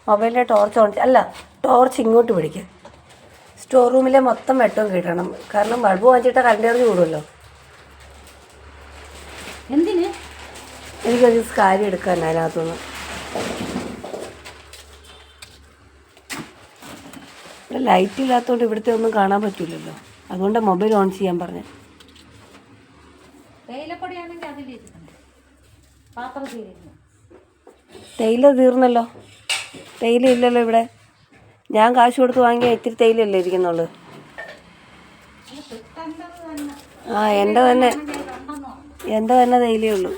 മൊബൈലിലെ torch on അല്ല, torch ഇങ്ങോട്ട് പിടിക്കുക. സ്റ്റോർ റൂമിലെ മൊത്തം വെട്ടവും കിട്ടണം. കാരണം ബൾബ് വാങ്ങിച്ചിട്ട് കറണ്ട് ചാർജ് കൂടുമല്ലോ. എന്തിന്? എനിക്കൊരു കാര്യം എടുക്കാൻ അതിനകത്തുനിന്ന്. ഇവിടെ ലൈറ്റ് ഇല്ലാത്തതുകൊണ്ട് ഇവിടുത്തെ ഒന്നും കാണാൻ പറ്റില്ലല്ലോ. അതുകൊണ്ടാണ് മൊബൈൽ ഓൺ ചെയ്യാൻ പറഞ്ഞത്. തേയിലപ്പൊടിയാണെങ്കിൽ അതിലിരിക്കണം. പാത്രം തീരുന്നു. തേയില തീർന്നല്ലോ. തേയില ഇല്ലല്ലോ ഇവിടെ. ഞാൻ കാശ് കൊടുത്ത് വാങ്ങിയ ഇത്തിരി തേയിലല്ലേ ഇരിക്കുന്നുള്ളൂ. ആ എൻ്റെ തന്നെ തേയിലയേ ഉള്ളൂ.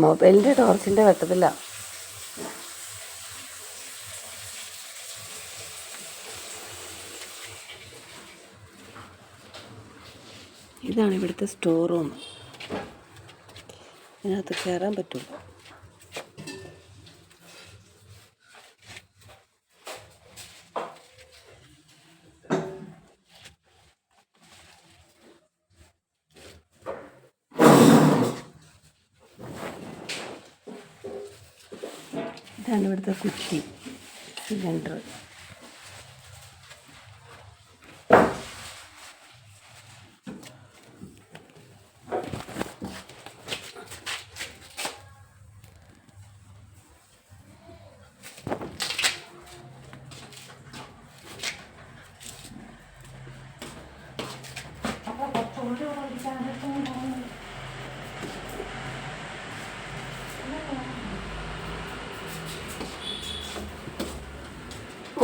മൊബൈലിൻ്റെ ടോർച്ചിൻ്റെ വെട്ടത്തില്ല. ഇതാണ് ഇവിടുത്തെ സ്റ്റോർ റൂം. ഇതിനകത്ത് കയറാൻ പറ്റില്ല. ഇതാണ് ഇവിടുത്തെ കുറ്റി, സിലിണ്ടർ.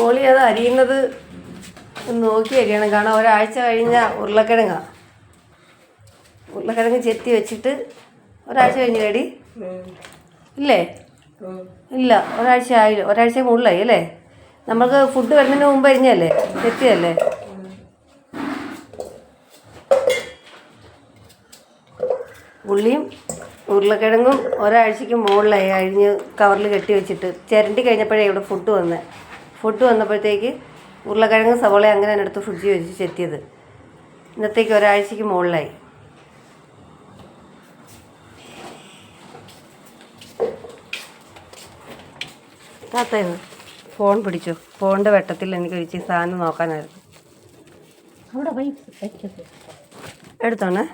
മോളി അത് അരിയുന്നത് നോക്കി അരിയണം. കാരണം ഒരാഴ്ച കഴിഞ്ഞ ഉരുളക്കിഴങ്ങ് ചെത്തി വെച്ചിട്ട് ഒരാഴ്ച കഴിഞ്ഞ് കടി ഇല്ലേ? ഇല്ല, ഒരാഴ്ച മുകളിലായി അല്ലേ? നമുക്ക് ഫുഡ് വരുന്നതിന് മുമ്പ് അരിഞ്ഞല്ലേ, ചെത്തിയല്ലേ? ഉള്ളിയും ഉരുളക്കിഴങ്ങും ഒരാഴ്ചയ്ക്ക് മുകളിലായി അരിഞ്ഞ് കവറിൽ കെട്ടി വെച്ചിട്ട് ചിരണ്ടി കഴിഞ്ഞപ്പോഴേ ഇവിടെ ഫുഡ് വന്നപ്പോഴത്തേക്ക് ഉരുളക്കിഴങ്ങ് സവോള അങ്ങനെ തന്നെ എടുത്ത് ഫ്രിഡ്ജിൽ വെച്ച് ചെത്തിയത്. ഇന്നത്തേക്ക് ഒരാഴ്ചയ്ക്ക് മുകളിലായി. താത്തന്ന് ഫോൺ പിടിച്ചു. ഫോണിൻ്റെ വെട്ടത്തിൽ എനിക്ക് ഒഴിച്ച് സാധനം നോക്കാനായിരുന്നു. അവിടെ എടുത്തോണേ.